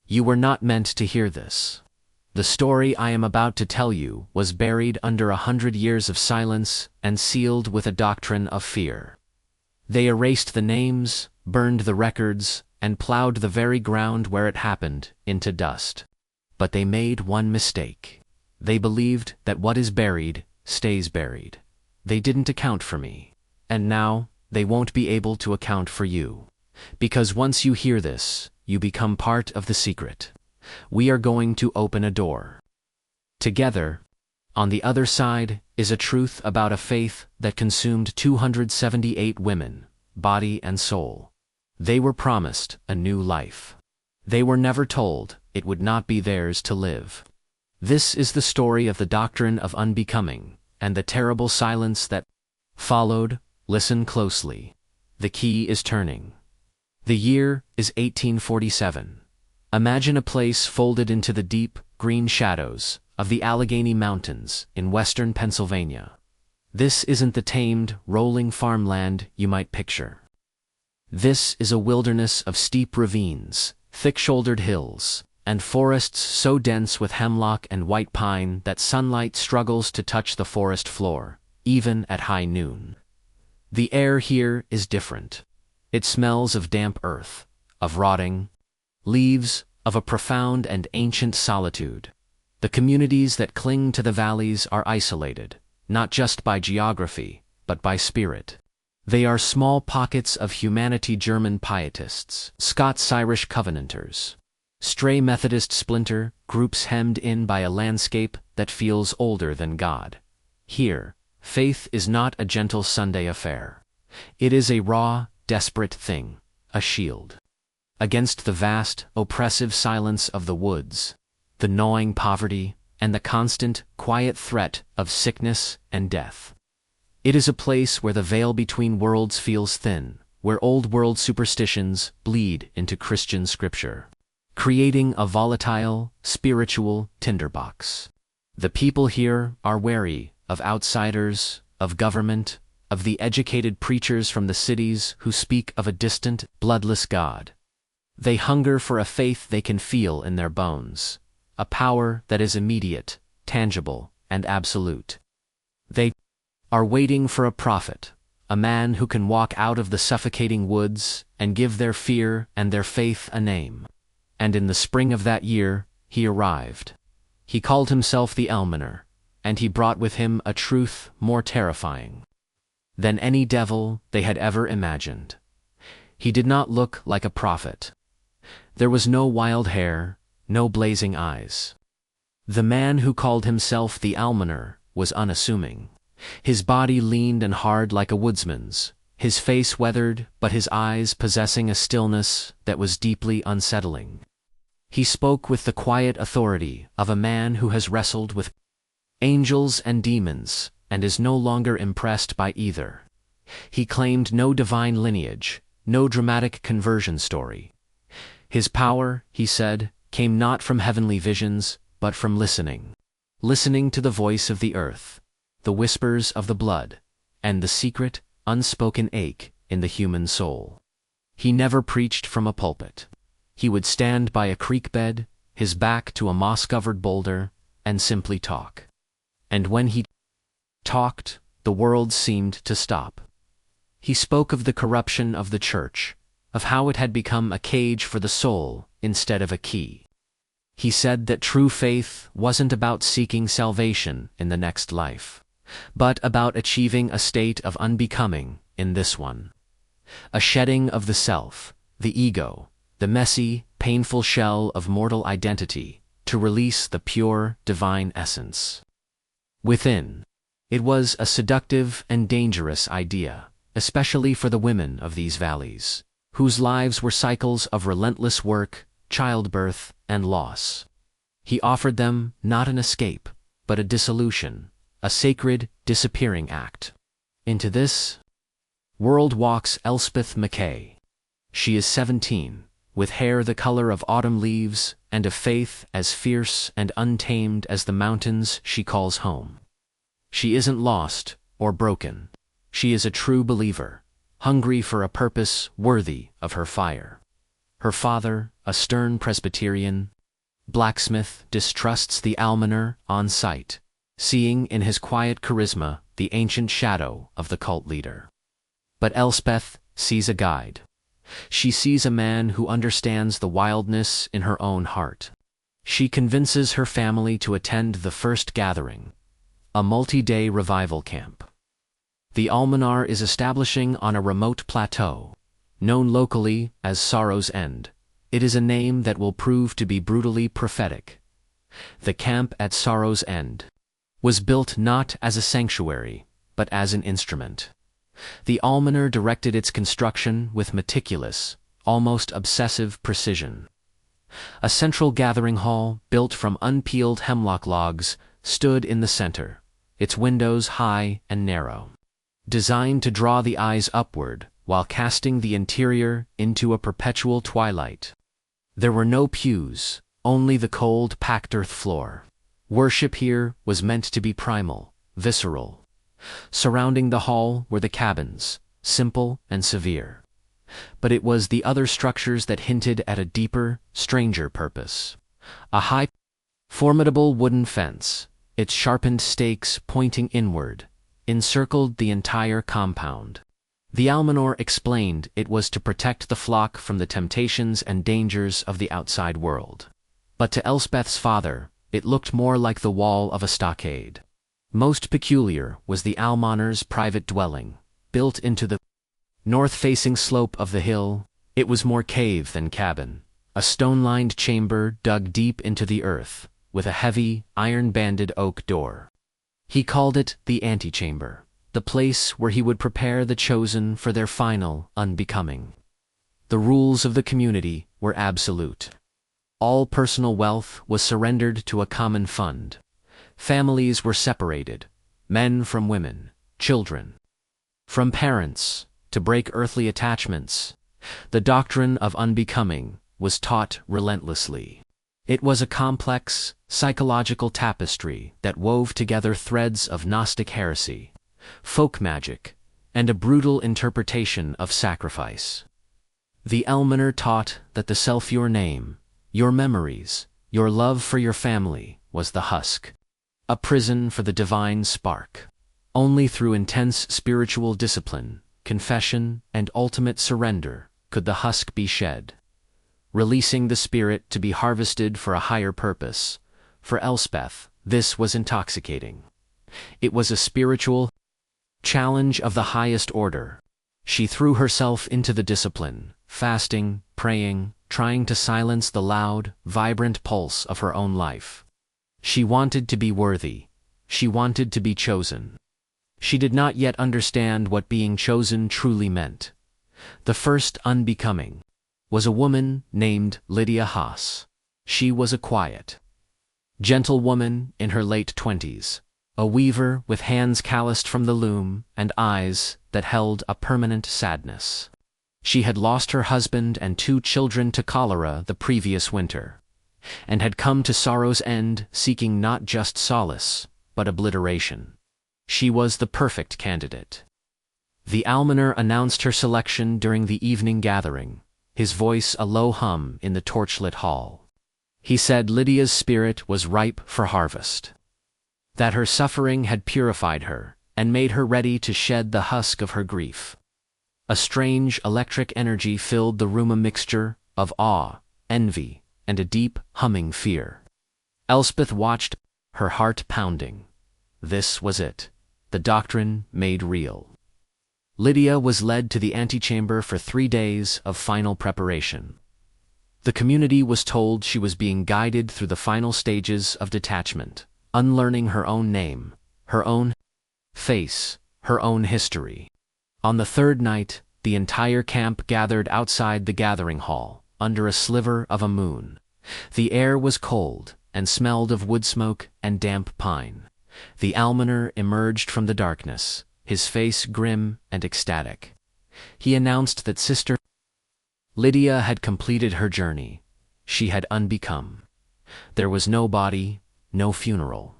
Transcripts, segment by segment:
You were not meant to hear this. The story I am about to tell you was buried under 100 years of silence and sealed with a doctrine of fear. They erased the names, burned the records, and plowed the very ground where it happened into dust. But they made one mistake. They believed that what is buried stays buried. They didn't account for me. And now, they won't be able to account for you. Because once you hear this, you become part of the secret. We are going to open a door. Together, on the other side, is a truth about a faith that consumed 278 women, body and soul. They were promised a new life. They were never told it would not be theirs to live. This is the story of the doctrine of unbecoming, and the terrible silence that followed. Listen closely. The key is turning. The year is 1847. Imagine a place folded into the deep, green shadows of the Allegheny Mountains in western Pennsylvania. This isn't the tamed, rolling farmland you might picture. This is a wilderness of steep ravines, thick-shouldered hills, and forests so dense with hemlock and white pine that sunlight struggles to touch the forest floor, even at high noon. The air here is different. It smells of damp earth, of rotting leaves, of a profound and ancient solitude. The communities that cling to the valleys are isolated, not just by geography, but by spirit. They are small pockets of humanity, German pietists, Scots-Irish Covenanters, stray Methodist splinter groups hemmed in by a landscape that feels older than God. Here, faith is not a gentle Sunday affair. It is a raw, desperate thing, a shield. Against the vast, oppressive silence of the woods, the gnawing poverty, and the constant, quiet threat of sickness and death. It is a place where the veil between worlds feels thin, where old-world superstitions bleed into Christian scripture, creating a volatile, spiritual tinderbox. The people here are wary of outsiders, of government, of the educated preachers from the cities who speak of a distant, bloodless God. They hunger for a faith they can feel in their bones, a power that is immediate, tangible, and absolute. They are waiting for a prophet, a man who can walk out of the suffocating woods and give their fear and their faith a name. And in the spring of that year, he arrived. He called himself the Almoner, and he brought with him a truth more terrifying than any devil they had ever imagined. He did not look like a prophet. There was no wild hair, no blazing eyes. The man who called himself the Almoner was unassuming. His body lean and hard like a woodsman's, his face weathered, but his eyes possessing a stillness that was deeply unsettling. He spoke with the quiet authority of a man who has wrestled with angels and demons, and is no longer impressed by either. He claimed no divine lineage, no dramatic conversion story. His power, he said, came not from heavenly visions, but from listening. Listening to the voice of the earth, the whispers of the blood, and the secret, unspoken ache in the human soul. He never preached from a pulpit. He would stand by a creek bed, his back to a moss-covered boulder, and simply talk. And when he talked, the world seemed to stop. He spoke of the corruption of the church, of how it had become a cage for the soul instead of a key. He said that true faith wasn't about seeking salvation in the next life, but about achieving a state of unbecoming in this one. A shedding of the self, the ego, the messy, painful shell of mortal identity, to release the pure, divine essence within. It was a seductive and dangerous idea, especially for the women of these valleys, whose lives were cycles of relentless work, childbirth, and loss. He offered them not an escape, but a dissolution, a sacred disappearing act. Into this world walks Elspeth Mackay. She is 17, with hair the color of autumn leaves and a faith as fierce and untamed as the mountains she calls home. She isn't lost or broken. She is a true believer, hungry for a purpose worthy of her fire. Her father, a stern Presbyterian blacksmith, distrusts the almoner on sight, seeing in his quiet charisma the ancient shadow of the cult leader. But Elspeth sees a guide. She sees a man who understands the wildness in her own heart. She convinces her family to attend the first gathering, a multi-day revival camp. The almoner is establishing on a remote plateau, known locally as Sorrow's End. It is a name that will prove to be brutally prophetic. The camp at Sorrow's End was built not as a sanctuary, but as an instrument. The almoner directed its construction with meticulous, almost obsessive precision. A central gathering hall, built from unpeeled hemlock logs, stood in the center, its windows high and narrow, designed to draw the eyes upward while casting the interior into a perpetual twilight. There were no pews, only the cold, packed earth floor. Worship here was meant to be primal, visceral. Surrounding the hall were the cabins, simple and severe. But it was the other structures that hinted at a deeper, stranger purpose. A high, formidable wooden fence, its sharpened stakes pointing inward, encircled the entire compound. The almoner explained it was to protect the flock from the temptations and dangers of the outside world. But to Elspeth's father, it looked more like the wall of a stockade. Most peculiar was the almoner's private dwelling, built into the north-facing slope of the hill. It was more cave than cabin, a stone-lined chamber dug deep into the earth, with a heavy, iron-banded oak door. He called it the antechamber, the place where he would prepare the chosen for their final unbecoming. The rules of the community were absolute. All personal wealth was surrendered to a common fund. Families were separated, men from women, children from parents, to break earthly attachments. The doctrine of unbecoming was taught relentlessly. It was a complex, psychological tapestry that wove together threads of Gnostic heresy, folk magic, and a brutal interpretation of sacrifice. The almoner taught that the self, your name, your memories, your love for your family, was the husk, a prison for the divine spark. Only through intense spiritual discipline, confession, and ultimate surrender could the husk be shed, releasing the spirit to be harvested for a higher purpose. For Elspeth, this was intoxicating. It was a spiritual challenge of the highest order. She threw herself into the discipline, fasting, praying, trying to silence the loud, vibrant pulse of her own life. She wanted to be worthy. She wanted to be chosen. She did not yet understand what being chosen truly meant. The first unbecoming was a woman named Lydia Haas. She was a quiet, gentle woman in her late 20s, a weaver with hands calloused from the loom and eyes that held a permanent sadness. She had lost her husband and 2 children to cholera the previous winter, and had come to Sorrow's End seeking not just solace, but obliteration. She was the perfect candidate. The almoner announced her selection during the evening gathering, his voice a low hum in the torchlit hall. He said Lydia's spirit was ripe for harvest, that her suffering had purified her and made her ready to shed the husk of her grief. A strange electric energy filled the room, a mixture of awe, envy, and a deep, humming fear. Elspeth watched, her heart pounding. This was it, the doctrine made real. Lydia was led to the antechamber for 3 days of final preparation. The community was told she was being guided through the final stages of detachment, unlearning her own name, her own face, her own history. On the 3rd night, the entire camp gathered outside the gathering hall, under a sliver of a moon. The air was cold and smelled of wood smoke and damp pine. The almoner emerged from the darkness, his face grim and ecstatic. He announced that Sister Lydia had completed her journey. She had unbecome. There was no body, no funeral.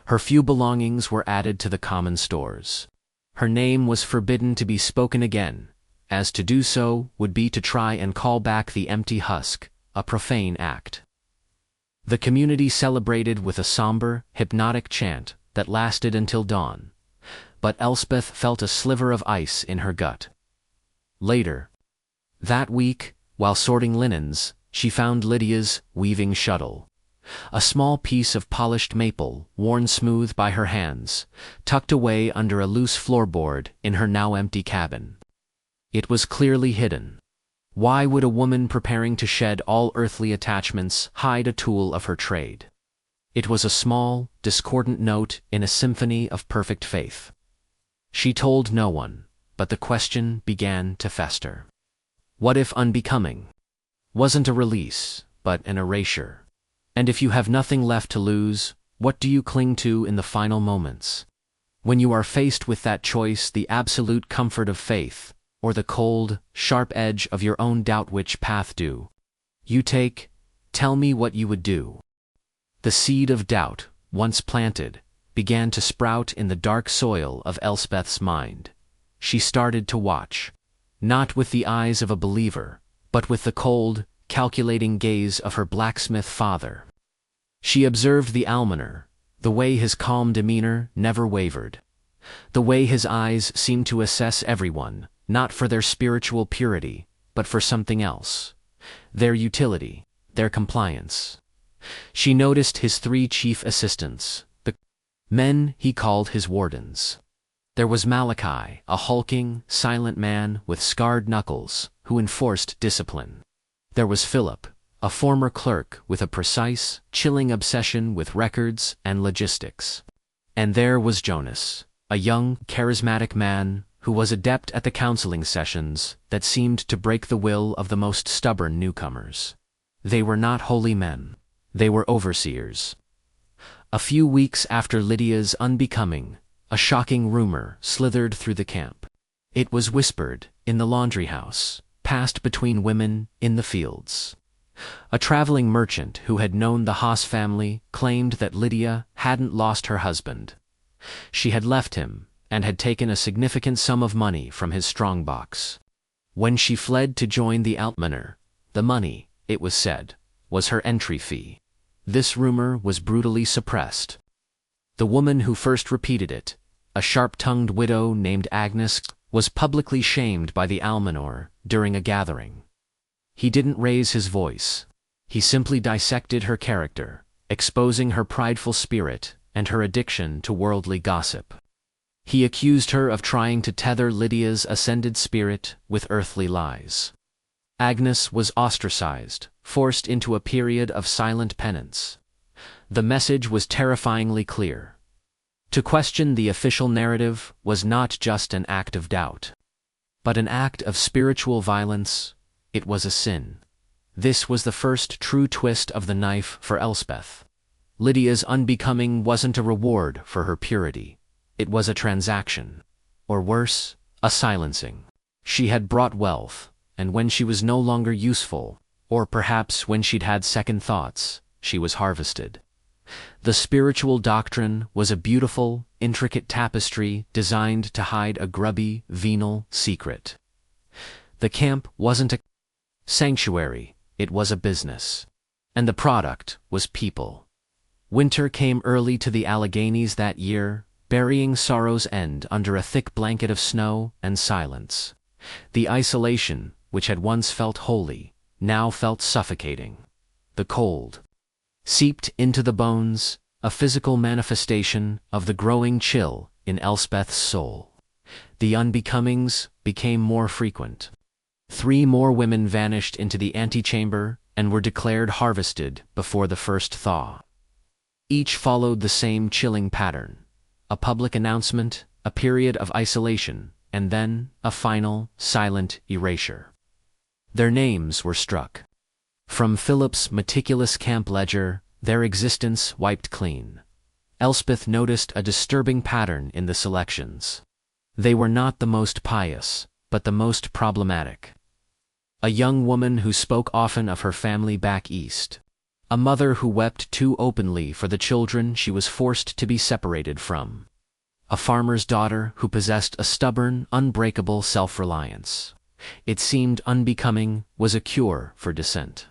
Her few belongings were added to the common stores. Her name was forbidden to be spoken again, as to do so would be to try and call back the empty husk, a profane act. The community celebrated with a somber, hypnotic chant that lasted until dawn, but Elspeth felt a sliver of ice in her gut. Later that week, while sorting linens, she found Lydia's weaving shuttle, a small piece of polished maple, worn smooth by her hands, tucked away under a loose floorboard in her now empty cabin. It was clearly hidden. Why would a woman preparing to shed all earthly attachments hide a tool of her trade? It was a small, discordant note in a symphony of perfect faith. She told no one, but the question began to fester. What if unbecoming wasn't a release, but an erasure? And if you have nothing left to lose, what do you cling to in the final moments? When you are faced with that choice, the absolute comfort of faith, or the cold, sharp edge of your own doubt, which path do you take? Tell me what you would do. The seed of doubt, once planted, began to sprout in the dark soil of Elspeth's mind. She started to watch, not with the eyes of a believer, but with the cold, calculating gaze of her blacksmith father. She observed the almoner, the way his calm demeanor never wavered, the way his eyes seemed to assess everyone, not for their spiritual purity, but for something else, their utility, their compliance. She noticed his 3 chief assistants, the men he called his wardens. There was Malachi, a hulking, silent man with scarred knuckles, who enforced discipline. There was Philip, a former clerk with a precise, chilling obsession with records and logistics. And there was Jonas, a young, charismatic man who was adept at the counseling sessions that seemed to break the will of the most stubborn newcomers. They were not holy men. They were overseers. A few weeks after Lydia's unbecoming, a shocking rumor slithered through the camp. It was whispered in the laundry house, passed between women in the fields. A traveling merchant who had known the Haas family claimed that Lydia hadn't lost her husband. She had left him and had taken a significant sum of money from his strongbox. When she fled to join the almoner, the money, it was said, was her entry fee. This rumor was brutally suppressed. The woman who first repeated it, a sharp-tongued widow named Agnes, was publicly shamed by the almoner during a gathering. He didn't raise his voice. He simply dissected her character, exposing her prideful spirit and her addiction to worldly gossip. He accused her of trying to tether Lydia's ascended spirit with earthly lies. Agnes was ostracized, forced into a period of silent penance. The message was terrifyingly clear. To question the official narrative was not just an act of doubt, but an act of spiritual violence. It was a sin. This was the first true twist of the knife for Elspeth. Lydia's unbecoming wasn't a reward for her purity. It was a transaction, or worse, a silencing. She had brought wealth, and when she was no longer useful, or perhaps when she'd had second thoughts, she was harvested. The spiritual doctrine was a beautiful, intricate tapestry designed to hide a grubby, venal secret. The camp wasn't a sanctuary, it was a business. And the product was people. Winter came early to the Alleghenies that year, burying sorrow's end under a thick blanket of snow and silence. The isolation, which had once felt holy, now felt suffocating. The cold seeped into the bones, a physical manifestation of the growing chill in Elspeth's soul. The unbecomings became more frequent. 3 more women vanished into the antechamber and were declared harvested before the first thaw. Each followed the same chilling pattern: a public announcement, a period of isolation, and then a final, silent erasure. Their names were struck from Philip's meticulous camp ledger, their existence wiped clean. Elspeth noticed a disturbing pattern in the selections. They were not the most pious, but the most problematic. A young woman who spoke often of her family back east. A mother who wept too openly for the children she was forced to be separated from. A farmer's daughter who possessed a stubborn, unbreakable self-reliance. It seemed unbecoming, was a cure for dissent.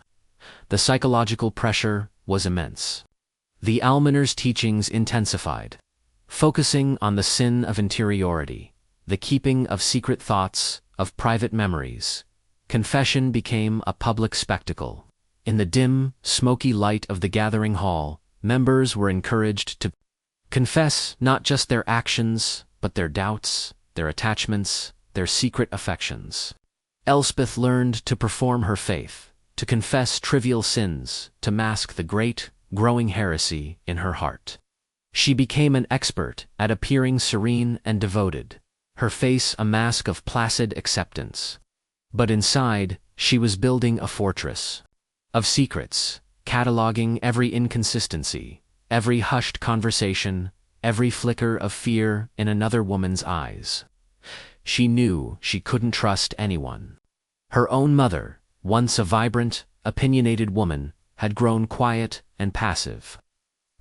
The psychological pressure was immense. The almoner's teachings intensified, focusing on the sin of interiority, the keeping of secret thoughts, of private memories. Confession became a public spectacle. In the dim, smoky light of the gathering hall, members were encouraged to confess not just their actions, but their doubts, their attachments, their secret affections. Elspeth learned to perform her faith, to confess trivial sins, to mask the great, growing heresy in her heart. She became an expert at appearing serene and devoted, her face a mask of placid acceptance. But inside, she was building a fortress of secrets, cataloging every inconsistency, every hushed conversation, every flicker of fear in another woman's eyes. She knew she couldn't trust anyone. Her own mother, once a vibrant, opinionated woman, had grown quiet and passive,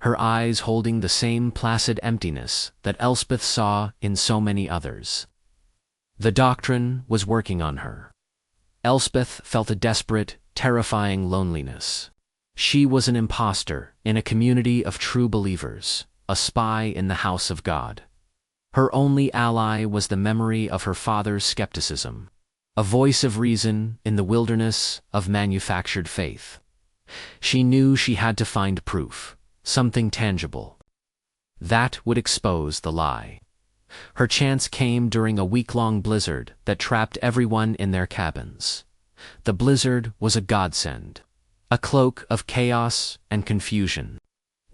her eyes holding the same placid emptiness that Elspeth saw in so many others. The doctrine was working on her. Elspeth felt a desperate, terrifying loneliness. She was an imposter in a community of true believers, a spy in the house of God. Her only ally was the memory of her father's skepticism, a voice of reason in the wilderness of manufactured faith. She knew she had to find proof, something tangible. That would expose the lie. Her chance came during a week-long blizzard that trapped everyone in their cabins. The blizzard was a godsend, a cloak of chaos and confusion.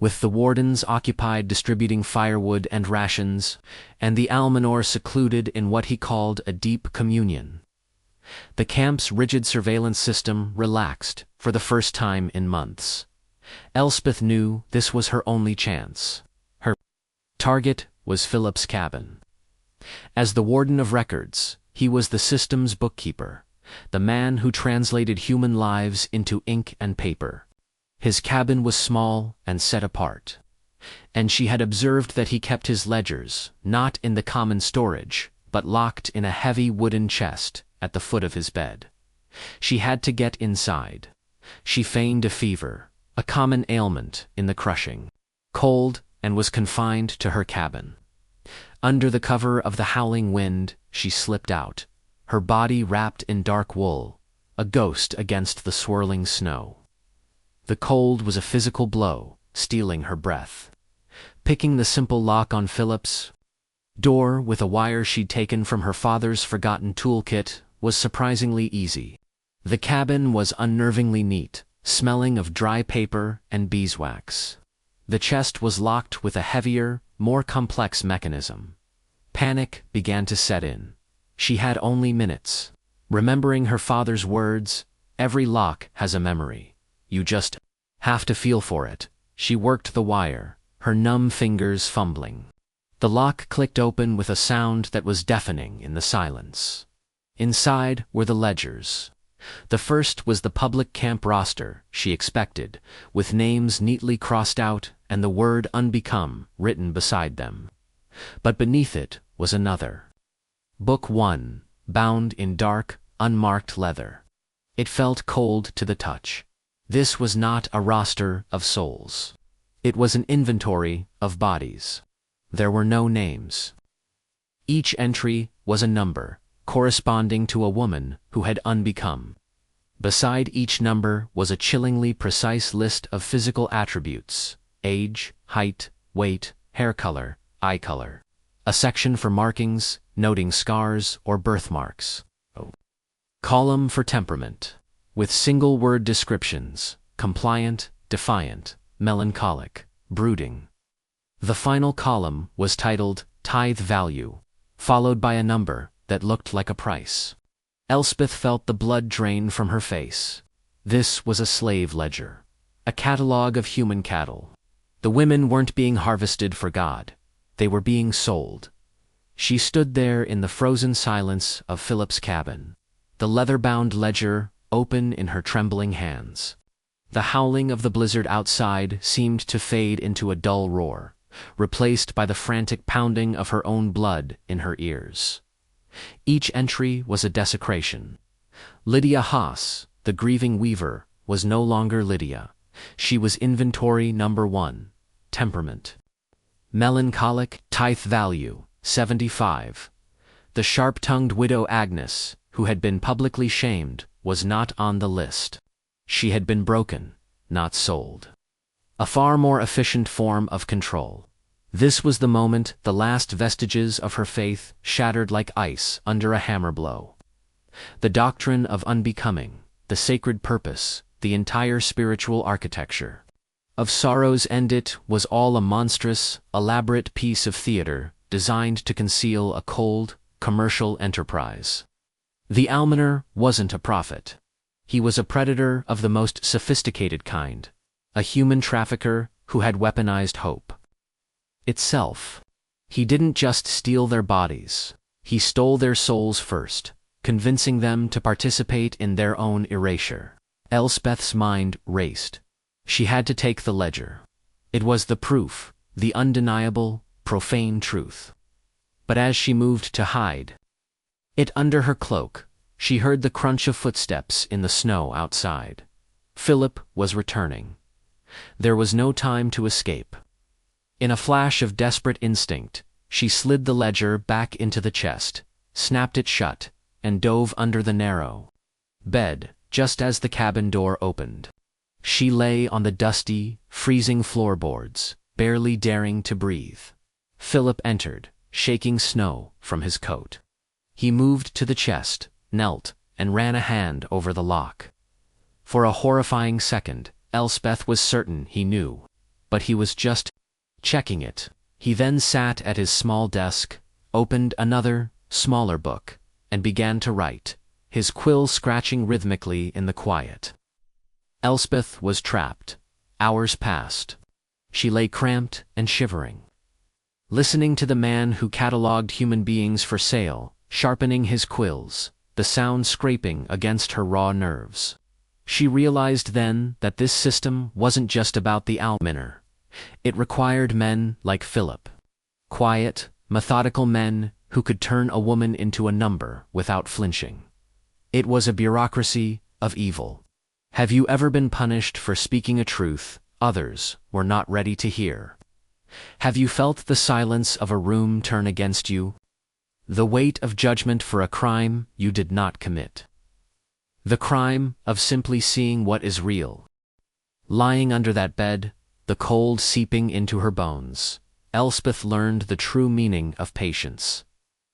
With the wardens occupied distributing firewood and rations, and the almoner secluded in what he called a deep communion. The camp's rigid surveillance system relaxed for the first time in months. Elspeth knew this was her only chance. Her target was Philip's cabin. As the warden of records, he was the system's bookkeeper, the man who translated human lives into ink and paper. His cabin was small and set apart, and she had observed that he kept his ledgers, not in the common storage, but locked in a heavy wooden chest at the foot of his bed. She had to get inside. She feigned a fever, a common ailment in the crushing cold, and was confined to her cabin. Under the cover of the howling wind, she slipped out, her body wrapped in dark wool, a ghost against the swirling snow. The cold was a physical blow, stealing her breath. Picking the simple lock on Philip's door with a wire she'd taken from her father's forgotten toolkit was surprisingly easy. The cabin was unnervingly neat, smelling of dry paper and beeswax. The chest was locked with a heavier, more complex mechanism. Panic began to set in. She had only minutes. Remembering her father's words, "Every lock has a memory. You just have to feel for it." She worked the wire, her numb fingers fumbling. The lock clicked open with a sound that was deafening in the silence. Inside were the ledgers. The first was the public camp roster, she expected, with names neatly crossed out and the word unbecome written beside them. But beneath it was another. Book 1, bound in dark, unmarked leather. It felt cold to the touch. This was not a roster of souls. It was an inventory of bodies. There were no names. Each entry was a number, corresponding to a woman who had unbecome. Beside each number was a chillingly precise list of physical attributes: age, height, weight, hair color, eye color. A section for markings, noting scars or birthmarks. Column for temperament, with single-word descriptions: compliant, defiant, melancholic, brooding. The final column was titled Tithe Value, followed by a number that looked like a price. Elspeth felt the blood drain from her face. This was a slave ledger, a catalog of human cattle. The women weren't being harvested for God. They were being sold. She stood there in the frozen silence of Philip's cabin, the leather-bound ledger open in her trembling hands. The howling of the blizzard outside seemed to fade into a dull roar, replaced by the frantic pounding of her own blood in her ears. Each entry was a desecration. Lydia Haas, the grieving weaver, was no longer Lydia. She was inventory number 1, temperament. Melancholic, tithe value, 75. The sharp-tongued widow Agnes, who had been publicly shamed, was not on the list. She had been broken, not sold. A far more efficient form of control. This was the moment the last vestiges of her faith shattered like ice under a hammer blow. The doctrine of unbecoming, the sacred purpose, the entire spiritual architecture of sorrows ended was all a monstrous, elaborate piece of theater designed to conceal a cold, commercial enterprise. The almoner wasn't a prophet. He was a predator of the most sophisticated kind, a human trafficker who had weaponized hope itself. He didn't just steal their bodies, he stole their souls first, convincing them to participate in their own erasure. Elspeth's mind raced. She had to take the ledger. It was the proof, the undeniable, profane truth. But as she moved to hide it under her cloak, she heard the crunch of footsteps in the snow outside. Philip was returning. There was no time to escape. In a flash of desperate instinct, she slid the ledger back into the chest, snapped it shut, and dove under the narrow bed just as the cabin door opened. She lay on the dusty, freezing floorboards, barely daring to breathe. Philip entered, shaking snow from his coat. He moved to the chest, knelt, and ran a hand over the lock. For a horrifying second, Elspeth was certain he knew, but he was just checking it. He then sat at his small desk, opened another, smaller book, and began to write, his quill scratching rhythmically in the quiet. Elspeth was trapped. Hours passed. She lay cramped and shivering, listening to the man who catalogued human beings for sale, sharpening his quills, the sound scraping against her raw nerves. She realized then that this system wasn't just about the almoner. It required men like Philip. Quiet, methodical men who could turn a woman into a number without flinching. It was a bureaucracy of evil. Have you ever been punished for speaking a truth others were not ready to hear? Have you felt the silence of a room turn against you? The weight of judgment for a crime you did not commit. The crime of simply seeing what is real. Lying under that bed, the cold seeping into her bones, Elspeth learned the true meaning of patience.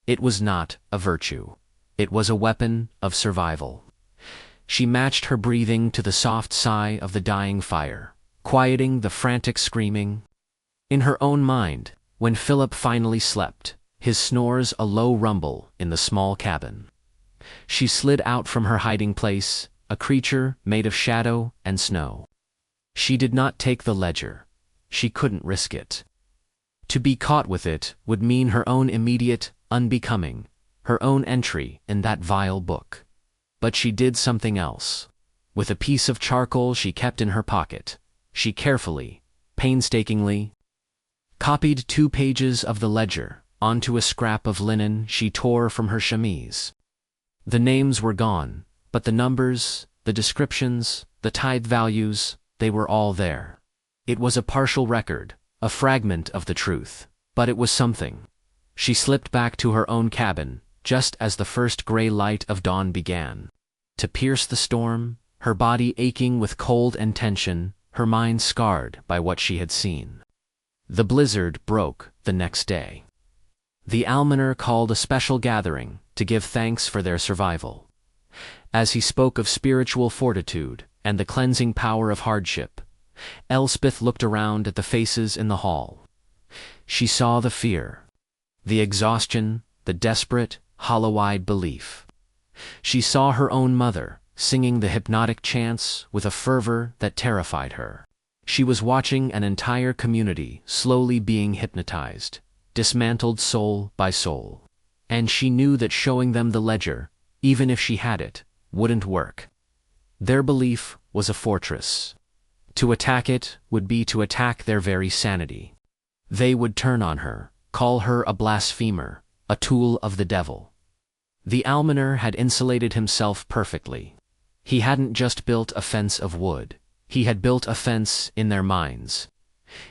It was not a virtue. It was a weapon of survival. She matched her breathing to the soft sigh of the dying fire, quieting the frantic screaming. In her own mind, when Philip finally slept, his snores a low rumble in the small cabin. She slid out from her hiding place, a creature made of shadow and snow. She did not take the ledger. She couldn't risk it. To be caught with it would mean her own immediate unbecoming, her own entry in that vile book. But she did something else. With a piece of charcoal she kept in her pocket, she carefully, painstakingly, copied 2 pages of the ledger onto a scrap of linen she tore from her chemise. The names were gone, but the numbers, the descriptions, the tithe values, they were all there. It was a partial record, a fragment of the truth, but it was something. She slipped back to her own cabin, just as the first gray light of dawn began to pierce the storm, her body aching with cold and tension, her mind scarred by what she had seen. The blizzard broke the next day. The almoner called a special gathering to give thanks for their survival. As he spoke of spiritual fortitude and the cleansing power of hardship, Elspeth looked around at the faces in the hall. She saw the fear, the exhaustion, the desperate, hollow-eyed belief. She saw her own mother, singing the hypnotic chants with a fervor that terrified her. She was watching an entire community slowly being hypnotized, dismantled soul by soul. And she knew that showing them the ledger, even if she had it, wouldn't work. Their belief was a fortress. To attack it would be to attack their very sanity. They would turn on her, call her a blasphemer, a tool of the devil. The almoner had insulated himself perfectly. He hadn't just built a fence of wood, he had built a fence in their minds.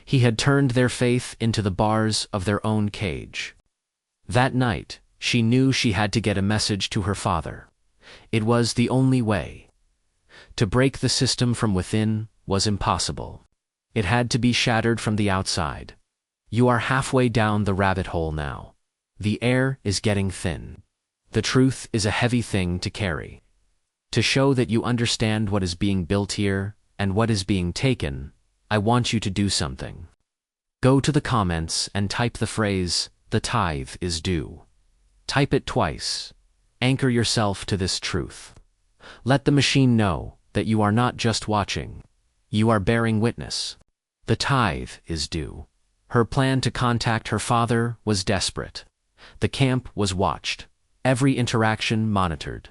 He had turned their faith into the bars of their own cage. That night, she knew she had to get a message to her father. It was the only way. To break the system from within was impossible. It had to be shattered from the outside. You are halfway down the rabbit hole now. The air is getting thin. The truth is a heavy thing to carry. To show that you understand what is being built here and what is being taken, I want you to do something. Go to the comments and type the phrase, "The tithe is due." Type it twice. Anchor yourself to this truth. Let the machine know that you are not just watching. You are bearing witness. The tithe is due. Her plan to contact her father was desperate. The camp was watched. Every interaction monitored.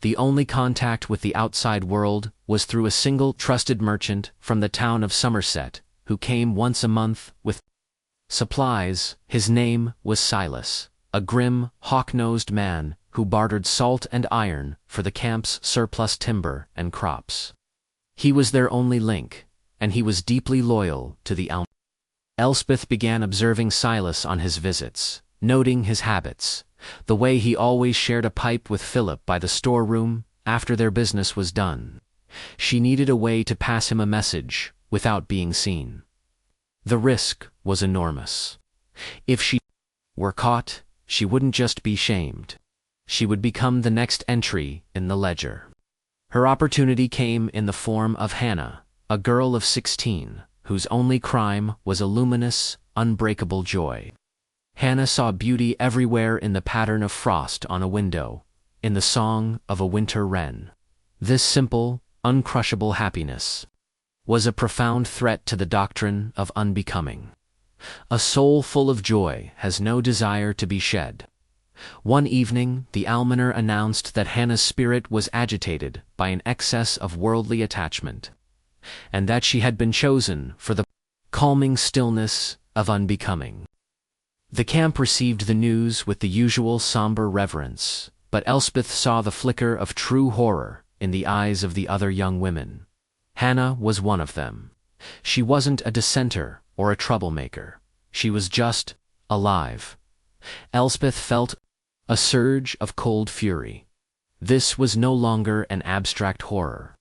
The only contact with the outside world was through a single trusted merchant from the town of Somerset, who came once a month with supplies. His name was Silas, a grim, hawk-nosed man who bartered salt and iron for the camp's surplus timber and crops. He was their only link, and he was deeply loyal to the almoner. Elspeth began observing Silas on his visits, noting his habits, the way he always shared a pipe with Philip by the storeroom after their business was done. She needed a way to pass him a message without being seen. The risk was enormous. If she were caught, she wouldn't just be shamed. She would become the next entry in the ledger. Her opportunity came in the form of Hannah, a girl of 16, whose only crime was a luminous, unbreakable joy. Hannah saw beauty everywhere in the pattern of frost on a window, in the song of a winter wren. This simple, uncrushable happiness was a profound threat to the doctrine of unbecoming. A soul full of joy has no desire to be shed. One evening, the almoner announced that Hannah's spirit was agitated by an excess of worldly attachment, and that she had been chosen for the calming stillness of unbecoming. The camp received the news with the usual somber reverence, but Elspeth saw the flicker of true horror in the eyes of the other young women. Hannah was one of them. She wasn't a dissenter or a troublemaker. She was just alive. Elspeth felt a surge of cold fury. This was no longer an abstract horror.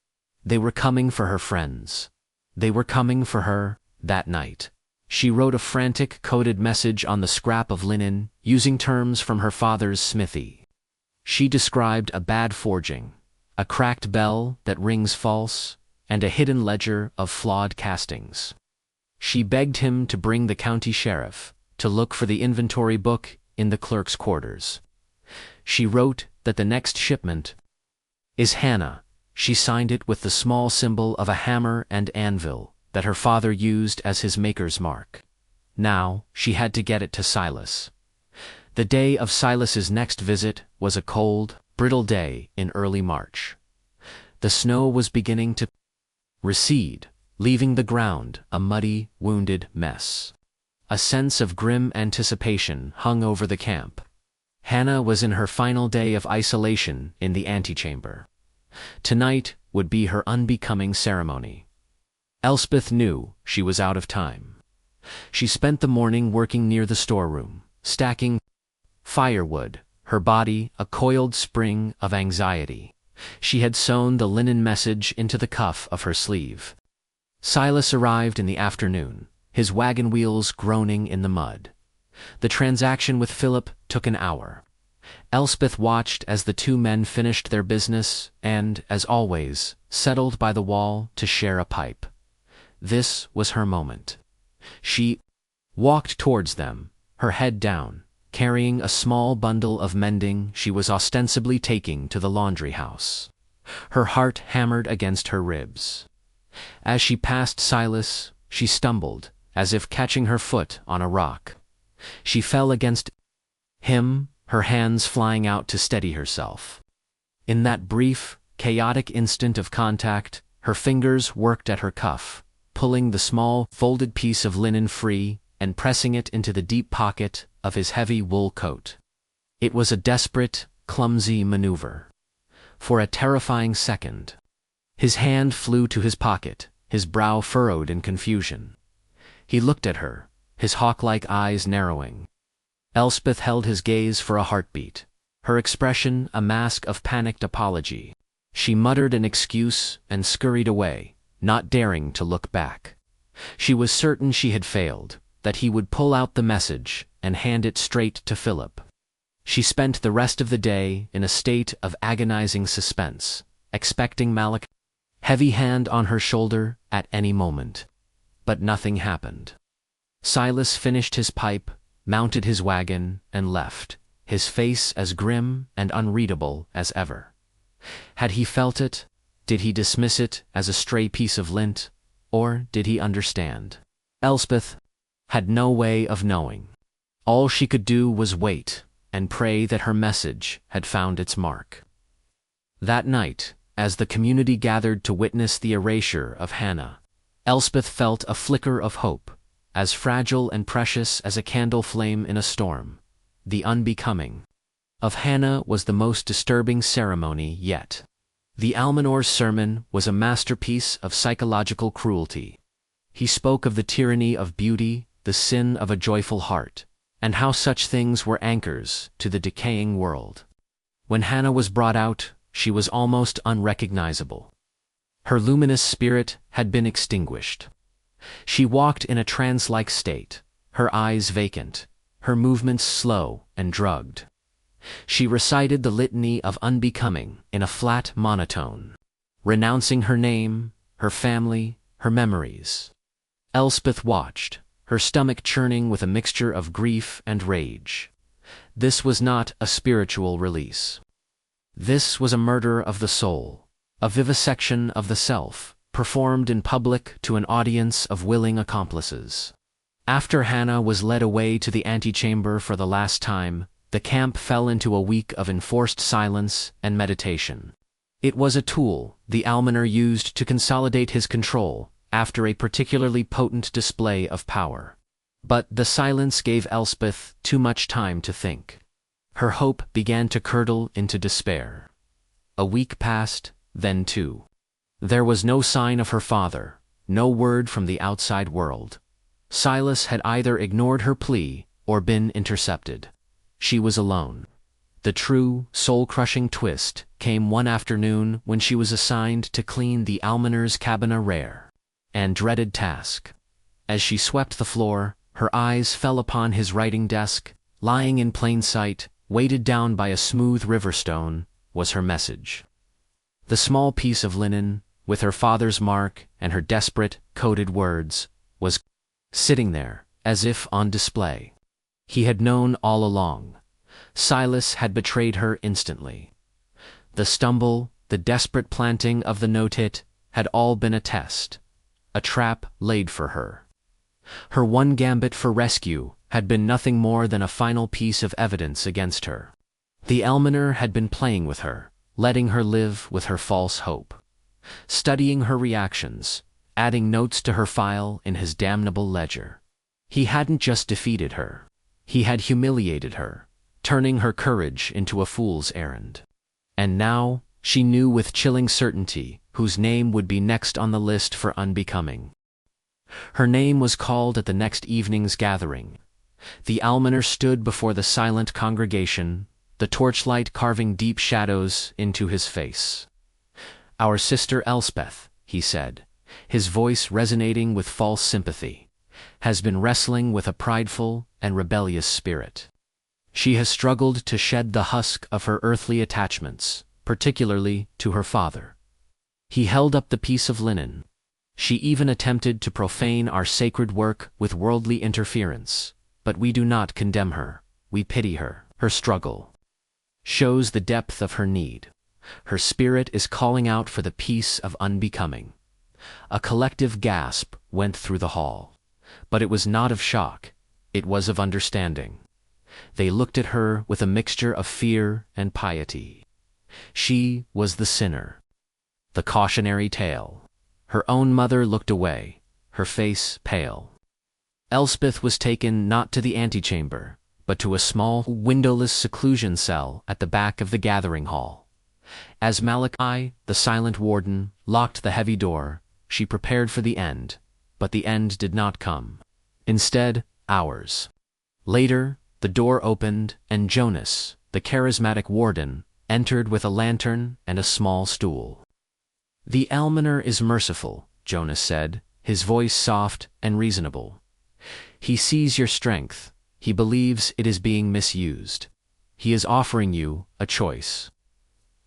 They were coming for her friends. They were coming for her that night. She wrote a frantic coded message on the scrap of linen, using terms from her father's smithy. She described a bad forging, a cracked bell that rings false, and a hidden ledger of flawed castings. She begged him to bring the county sheriff to look for the inventory book in the clerk's quarters. She wrote that the next shipment is Hannah. She signed it with the small symbol of a hammer and anvil that her father used as his maker's mark. Now, she had to get it to Silas. The day of Silas's next visit was a cold, brittle day in early March. The snow was beginning to recede, leaving the ground a muddy, wounded mess. A sense of grim anticipation hung over the camp. Hannah was in her final day of isolation in the antechamber. Tonight would be her unbecoming ceremony. Elspeth knew she was out of time. She spent the morning working near the storeroom, stacking firewood, her body a coiled spring of anxiety. She had sewn the linen message into the cuff of her sleeve. Silas arrived in the afternoon, his wagon wheels groaning in the mud. The transaction with Philip took an hour. Elspeth watched as the two men finished their business and, as always, settled by the wall to share a pipe. This was her moment. She walked towards them, her head down, carrying a small bundle of mending she was ostensibly taking to the laundry house. Her heart hammered against her ribs. As she passed Silas, she stumbled, as if catching her foot on a rock. She fell against him, her hands flying out to steady herself. In that brief, chaotic instant of contact, her fingers worked at her cuff, pulling the small, folded piece of linen free and pressing it into the deep pocket of his heavy wool coat. It was a desperate, clumsy maneuver. For a terrifying second, his hand flew to his pocket, his brow furrowed in confusion. He looked at her, his hawk-like eyes narrowing. Elspeth held his gaze for a heartbeat, her expression a mask of panicked apology. She muttered an excuse and scurried away, not daring to look back. She was certain she had failed, that he would pull out the message and hand it straight to Philip. She spent the rest of the day in a state of agonizing suspense, expecting Malak's heavy hand on her shoulder at any moment. But nothing happened. Silas finished his pipe, mounted his wagon, and left, his face as grim and unreadable as ever. Had he felt it? Did he dismiss it as a stray piece of lint? Or did he understand? Elspeth had no way of knowing. All she could do was wait and pray that her message had found its mark. That night, as the community gathered to witness the erasure of Hannah, Elspeth felt a flicker of hope, as fragile and precious as a candle flame in a storm. The unbecoming of Hannah was the most disturbing ceremony yet. The almoner's sermon was a masterpiece of psychological cruelty. He spoke of the tyranny of beauty, the sin of a joyful heart, and how such things were anchors to the decaying world. When Hannah was brought out, she was almost unrecognizable. Her luminous spirit had been extinguished. She walked in a trance-like state, her eyes vacant, her movements slow and drugged. She recited the litany of unbecoming in a flat monotone, renouncing her name, her family, her memories. Elspeth watched, her stomach churning with a mixture of grief and rage. This was not a spiritual release. This was a murder of the soul, a vivisection of the self, performed in public to an audience of willing accomplices. After Hannah was led away to the antechamber for the last time, the camp fell into a week of enforced silence and meditation. It was a tool the almoner used to consolidate his control after a particularly potent display of power. But the silence gave Elspeth too much time to think. Her hope began to curdle into despair. A week passed, then two. There was no sign of her father, no word from the outside world. Silas had either ignored her plea or been intercepted. She was alone. The true, soul-crushing twist came one afternoon when she was assigned to clean the almoner's cabin, a rare and dreaded task. As she swept the floor, her eyes fell upon his writing desk. Lying in plain sight, weighted down by a smooth river stone, was her message. The small piece of linen, with her father's mark and her desperate, coded words, was sitting there, as if on display. He had known all along. Silas had betrayed her instantly. The stumble, the desperate planting of the note had all been a test, a trap laid for her. Her one gambit for rescue had been nothing more than a final piece of evidence against her. The almoner had been playing with her, letting her live with her false hope, studying her reactions, adding notes to her file in his damnable ledger. He hadn't just defeated her. He had humiliated her, turning her courage into a fool's errand. And now, she knew with chilling certainty whose name would be next on the list for unbecoming. Her name was called at the next evening's gathering. The almoner stood before the silent congregation, the torchlight carving deep shadows into his face. "Our sister Elspeth," he said, his voice resonating with false sympathy, "has been wrestling with a prideful and rebellious spirit. She has struggled to shed the husk of her earthly attachments, particularly to her father." He held up the piece of linen. "She even attempted to profane our sacred work with worldly interference, but we do not condemn her, we pity her. Her struggle shows the depth of her need. Her spirit is calling out for the peace of unbecoming." A collective gasp went through the hall. But it was not of shock, it was of understanding. They looked at her with a mixture of fear and piety. She was the sinner. The cautionary tale. Her own mother looked away, her face pale. Elspeth was taken not to the antechamber, but to a small, windowless seclusion cell at the back of the gathering hall. As Malachi, the silent warden, locked the heavy door, she prepared for the end, but the end did not come. Instead, hours later, the door opened, and Jonas, the charismatic warden, entered with a lantern and a small stool. "The almoner is merciful," Jonas said, his voice soft and reasonable. "He sees your strength. He believes it is being misused. He is offering you a choice."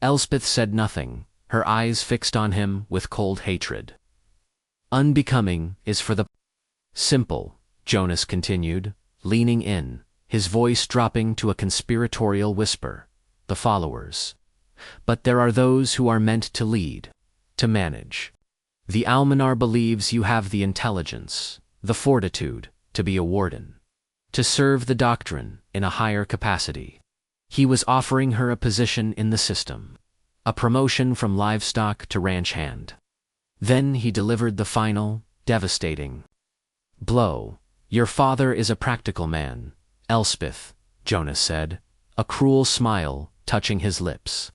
Elspeth said nothing, her eyes fixed on him with cold hatred. "Unbecoming is for the simple," Jonas continued, leaning in, his voice dropping to a conspiratorial whisper, "the followers. But there are those who are meant to lead, to manage. The almoner believes you have the intelligence, the fortitude, to be a warden, to serve the doctrine in a higher capacity." He was offering her a position in the system, a promotion from livestock to ranch hand. Then he delivered the final, devastating blow. "Your father is a practical man, Elspeth," Jonas said, a cruel smile touching his lips.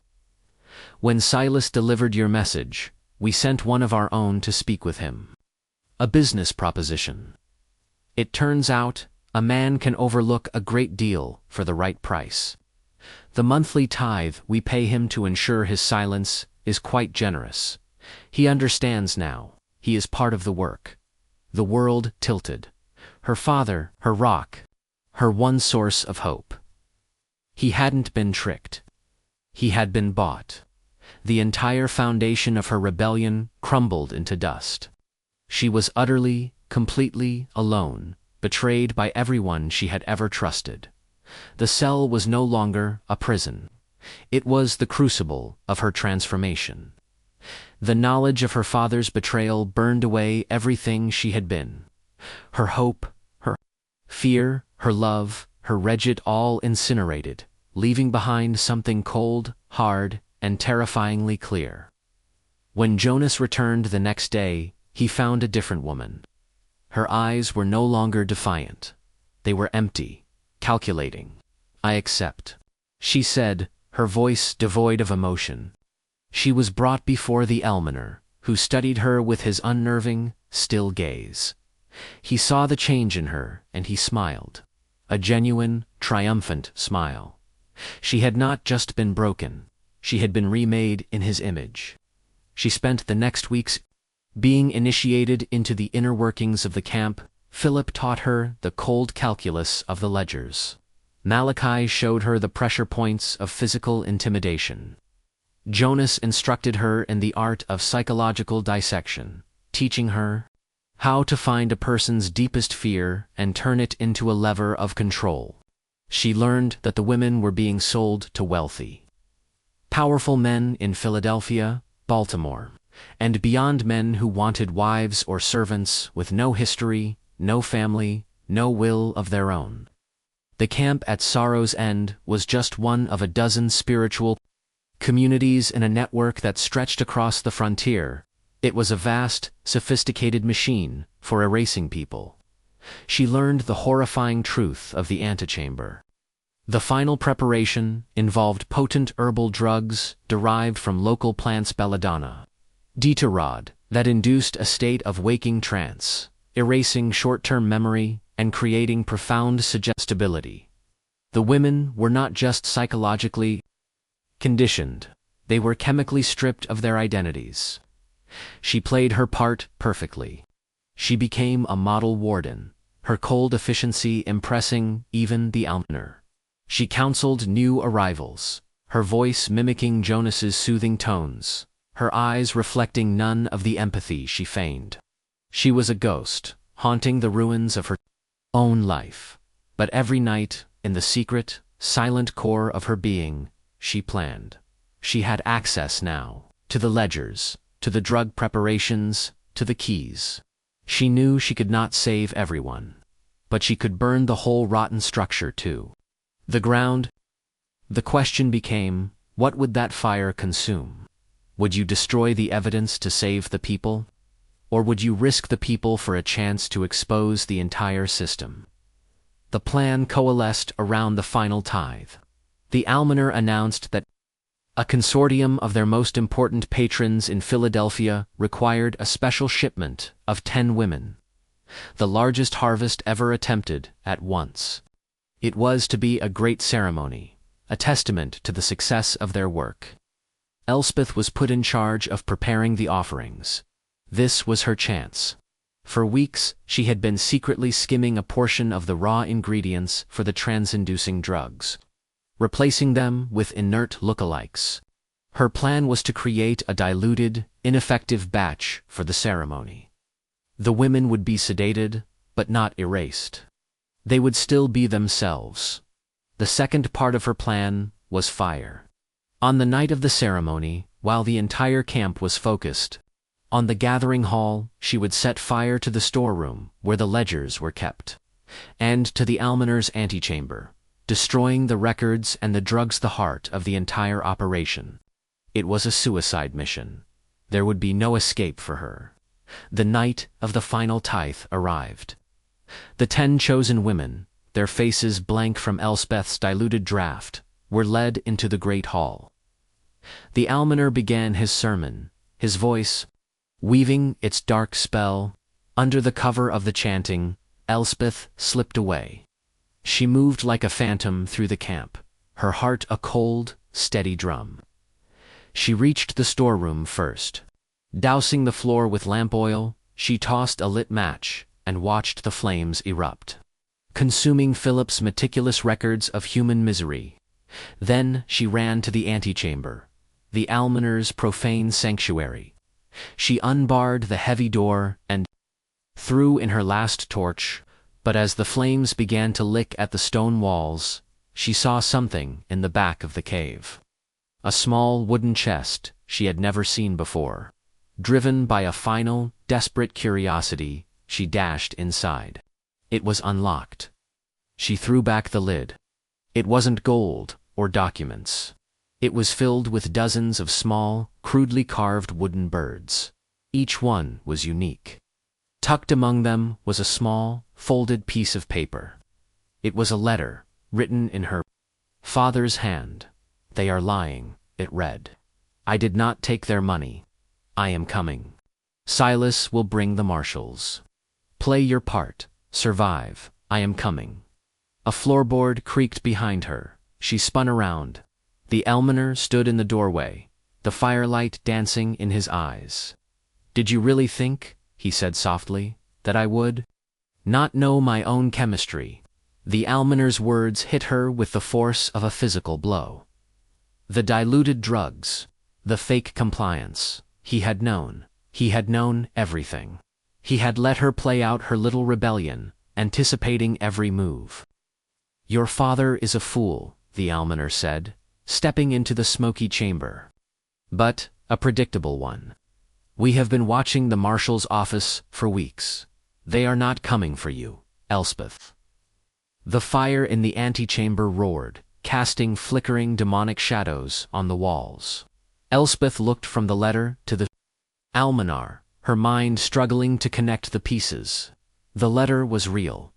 "When Silas delivered your message, we sent one of our own to speak with him. A business proposition. It turns out, a man can overlook a great deal for the right price. The monthly tithe we pay him to ensure his silence is quite generous. He understands now. He is part of the work." The world tilted. Her father, her rock, her one source of hope. He hadn't been tricked. He had been bought. The entire foundation of her rebellion crumbled into dust. She was utterly, completely alone, betrayed by everyone she had ever trusted. The cell was no longer a prison. It was the crucible of her transformation. The knowledge of her father's betrayal burned away everything she had been. Her hope, her fear, her love, her regret, all incinerated, leaving behind something cold, hard, and terrifyingly clear. When Jonas returned the next day, he found a different woman. Her eyes were no longer defiant. They were empty, calculating. "I accept," she said, her voice devoid of emotion. She was brought before the almoner, who studied her with his unnerving, still gaze. He saw the change in her, and he smiled. A genuine, triumphant smile. She had not just been broken. She had been remade in his image. She spent the next weeks being initiated into the inner workings of the camp. Philip taught her the cold calculus of the ledgers. Malachi showed her the pressure points of physical intimidation. Jonas instructed her in the art of psychological dissection, teaching her how to find a person's deepest fear and turn it into a lever of control. She learned that the women were being sold to wealthy, powerful men in Philadelphia, Baltimore, and beyond, men who wanted wives or servants with no history, no family, no will of their own. The camp at Sorrow's End was just one of a dozen spiritual communities in a network that stretched across the frontier. It was a vast, sophisticated machine for erasing people. She learned the horrifying truth of the antechamber. The final preparation involved potent herbal drugs derived from local plants, belladonna, Ditarod, that induced a state of waking trance, erasing short-term memory and creating profound suggestibility. The women were not just psychologically conditioned, they were chemically stripped of their identities. She played her part perfectly. She became a model warden, her cold efficiency impressing even the almoner. She counseled new arrivals, her voice mimicking Jonas's soothing tones, her eyes reflecting none of the empathy she feigned. She was a ghost, haunting the ruins of her own life. But every night, in the secret, silent core of her being, she planned. She had access now to the ledgers, to the drug preparations, to the keys. She knew she could not save everyone, but she could burn the whole rotten structure too. The ground. The question became, what would that fire consume? Would you destroy the evidence to save the people? Or would you risk the people for a chance to expose the entire system? The plan coalesced around the final tithe. The almoner announced that a consortium of their most important patrons in Philadelphia required a special shipment of 10 women, the largest harvest ever attempted at once. It was to be a great ceremony, a testament to the success of their work. Elspeth was put in charge of preparing the offerings. This was her chance. For weeks, she had been secretly skimming a portion of the raw ingredients for the trance-inducing drugs, replacing them with inert lookalikes. Her plan was to create a diluted, ineffective batch for the ceremony. The women would be sedated, but not erased. They would still be themselves. The second part of her plan was fire. On the night of the ceremony, while the entire camp was focused on the gathering hall, she would set fire to the storeroom where the ledgers were kept, and to the almoner's antechamber, destroying the records and the drugs, the heart of the entire operation. It was a suicide mission. There would be no escape for her. The night of the final tithe arrived. The 10 chosen women, their faces blank from Elspeth's diluted draft, were led into the great hall. The almoner began his sermon, his voice weaving its dark spell. Under the cover of the chanting, Elspeth slipped away. She moved like a phantom through the camp, her heart a cold, steady drum. She reached the storeroom first. Dousing the floor with lamp oil, she tossed a lit match and watched the flames erupt, consuming Philip's meticulous records of human misery. Then she ran to the antechamber, the almoner's profane sanctuary. She unbarred the heavy door and threw in her last torch, but as the flames began to lick at the stone walls, she saw something in the back of the cave. A small wooden chest she had never seen before. Driven by a final, desperate curiosity, she dashed inside. It was unlocked. She threw back the lid. It wasn't gold or documents. It was filled with dozens of small, crudely carved wooden birds. Each one was unique. Tucked among them was a small, folded piece of paper. It was a letter, written in her father's hand. "They are lying," it read. "I did not take their money. I am coming. Silas will bring the marshals. Play your part. Survive. I am coming." A floorboard creaked behind her. She spun around. The almoner stood in the doorway, the firelight dancing in his eyes. "Did you really think," he said softly, "that I would not know my own chemistry?" The almoner's words hit her with the force of a physical blow. The diluted drugs, the fake compliance. He had known everything. He had let her play out her little rebellion, anticipating every move. "Your father is a fool," the almoner said, stepping into the smoky chamber. "But a predictable one. We have been watching the marshal's office for weeks. They are not coming for you, Elspeth." The fire in the antechamber roared, casting flickering demonic shadows on the walls. Elspeth looked from the letter to the almoner, her mind struggling to connect the pieces. The letter was real.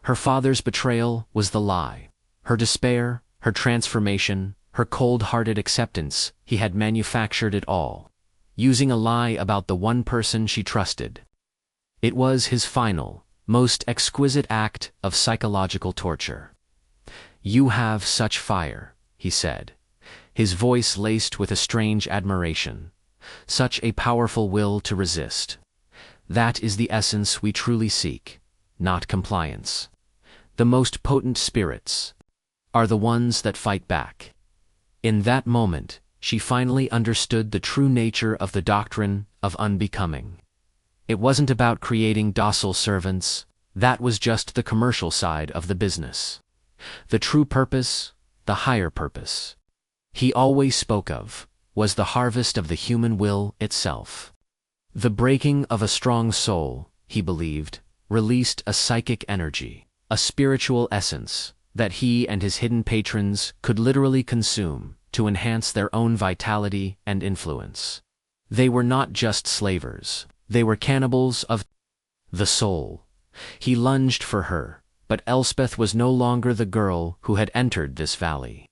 Her father's betrayal was the lie. Her despair, her transformation, her cold-hearted acceptance, he had manufactured it all, using a lie about the one person she trusted. It was his final, most exquisite act of psychological torture. "You have such fire," he said, his voice laced with a strange admiration. "Such a powerful will to resist. That is the essence we truly seek, not compliance. The most potent spirits are the ones that fight back." In that moment, she finally understood the true nature of the doctrine of unbecoming. It wasn't about creating docile servants. That was just the commercial side of the business. The true purpose, the higher purpose, he always spoke of, was the harvest of the human will itself. The breaking of a strong soul, he believed, released a psychic energy, a spiritual essence, that he and his hidden patrons could literally consume to enhance their own vitality and influence. They were not just slavers, they were cannibals of the soul. He lunged for her, But Elspeth was no longer the girl who had entered this valley.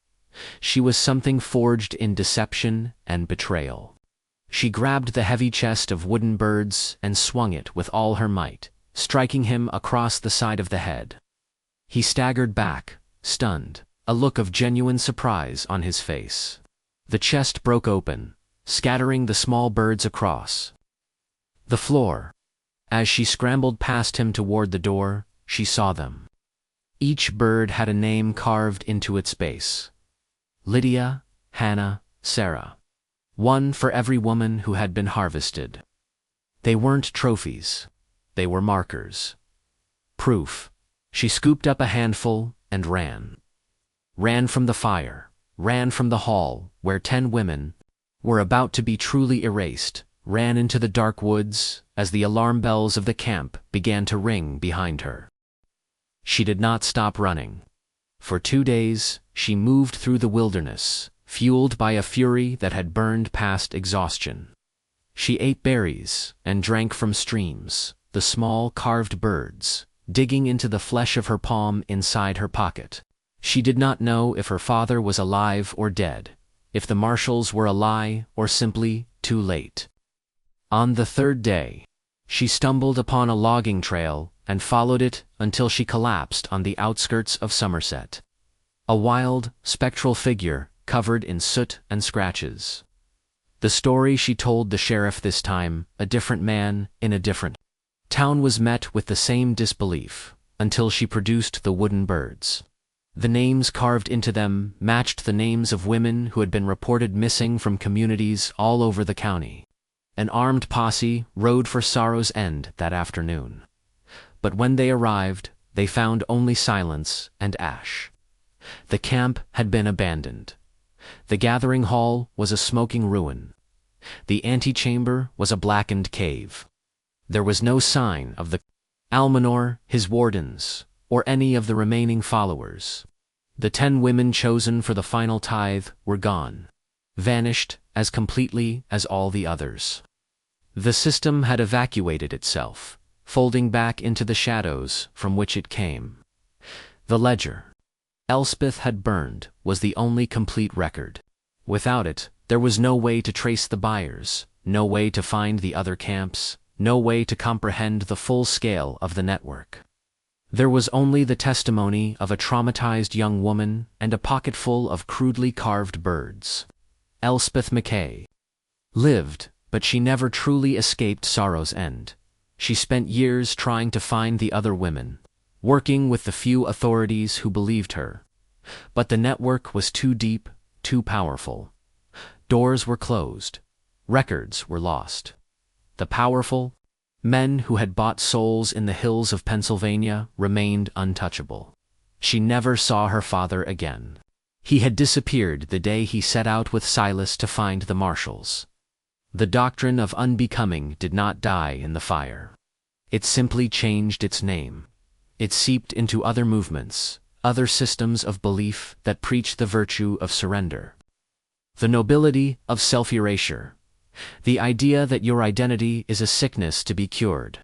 She was something forged in deception and betrayal. She grabbed the heavy chest of wooden birds and swung it with all her might, striking him across the side of the head. He staggered back, stunned, a look of genuine surprise on his face. The chest broke open, scattering the small birds across the floor. As she scrambled past him toward the door, she saw them. Each bird had a name carved into its base. Lydia, Hannah, Sarah. One for every woman who had been harvested. They weren't trophies. They were markers. Proof. She scooped up a handful and ran. Ran from the fire. Ran from the hall, where 10 women were about to be truly erased. Ran into the dark woods as the alarm bells of the camp began to ring behind her. She did not stop running. For 2 days, she moved through the wilderness, fueled by a fury that had burned past exhaustion. She ate berries and drank from streams, the small carved birds, digging into the flesh of her palm inside her pocket. She did not know if her father was alive or dead, if the marshals were a lie or simply too late. On the 3rd day, she stumbled upon a logging trail and followed it until she collapsed on the outskirts of Somerset. A wild, spectral figure covered in soot and scratches. The story she told the sheriff this time, a different man in a different town, was met with the same disbelief, until she produced the wooden birds. The names carved into them matched the names of women who had been reported missing from communities all over the county. An armed posse rode for Sorrow's End that afternoon. But when they arrived, they found only silence and ash. The camp had been abandoned. The gathering hall was a smoking ruin. The antechamber was a blackened cave. There was no sign of the Almanor, his wardens, or any of the remaining followers. The 10 women chosen for the final tithe were gone, vanished as completely as all the others. The system had evacuated itself, folding back into the shadows from which it came. The ledger Elspeth had burned was the only complete record. Without it, there was no way to trace the buyers, no way to find the other camps, no way to comprehend the full scale of the network. There was only the testimony of a traumatized young woman and a pocketful of crudely carved birds. Elspeth Mackay lived, but she never truly escaped Sorrow's End. She spent years trying to find the other women, working with the few authorities who believed her. But the network was too deep, too powerful. Doors were closed. Records were lost. The powerful, men who had bought souls in the hills of Pennsylvania, remained untouchable. She never saw her father again. He had disappeared the day he set out with Silas to find the marshals. The doctrine of unbecoming did not die in the fire. It simply changed its name. It seeped into other movements, other systems of belief that preach the virtue of surrender. The nobility of self-erasure. The idea that your identity is a sickness to be cured.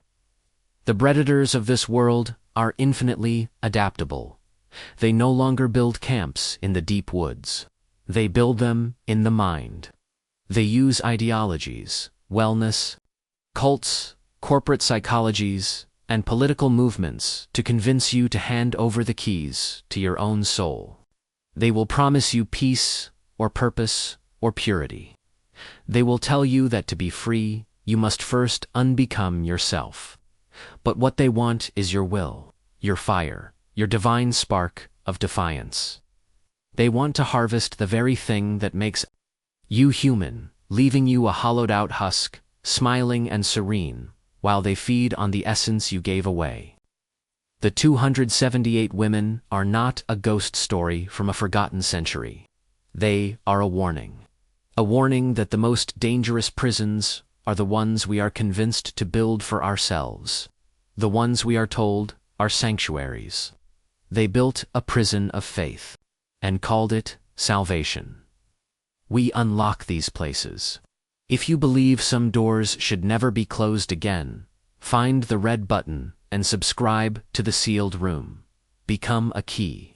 The predators of this world are infinitely adaptable. They no longer build camps in the deep woods. They build them in the mind. They use ideologies, wellness, cults, corporate psychologies, and political movements to convince you to hand over the keys to your own soul. They will promise you peace, or purpose, or purity. They will tell you that to be free, you must first unbecome yourself. But what they want is your will, your fire, your divine spark of defiance. They want to harvest the very thing that makes you human, leaving you a hollowed-out husk, smiling and serene, while they feed on the essence you gave away. The 278 women are not a ghost story from a forgotten century. They are a warning. A warning that the most dangerous prisons are the ones we are convinced to build for ourselves. The ones we are told are sanctuaries. They built a prison of faith and called it salvation. We unlock these places. If you believe some doors should never be closed again, find the red button and subscribe to the sealed room. become a key.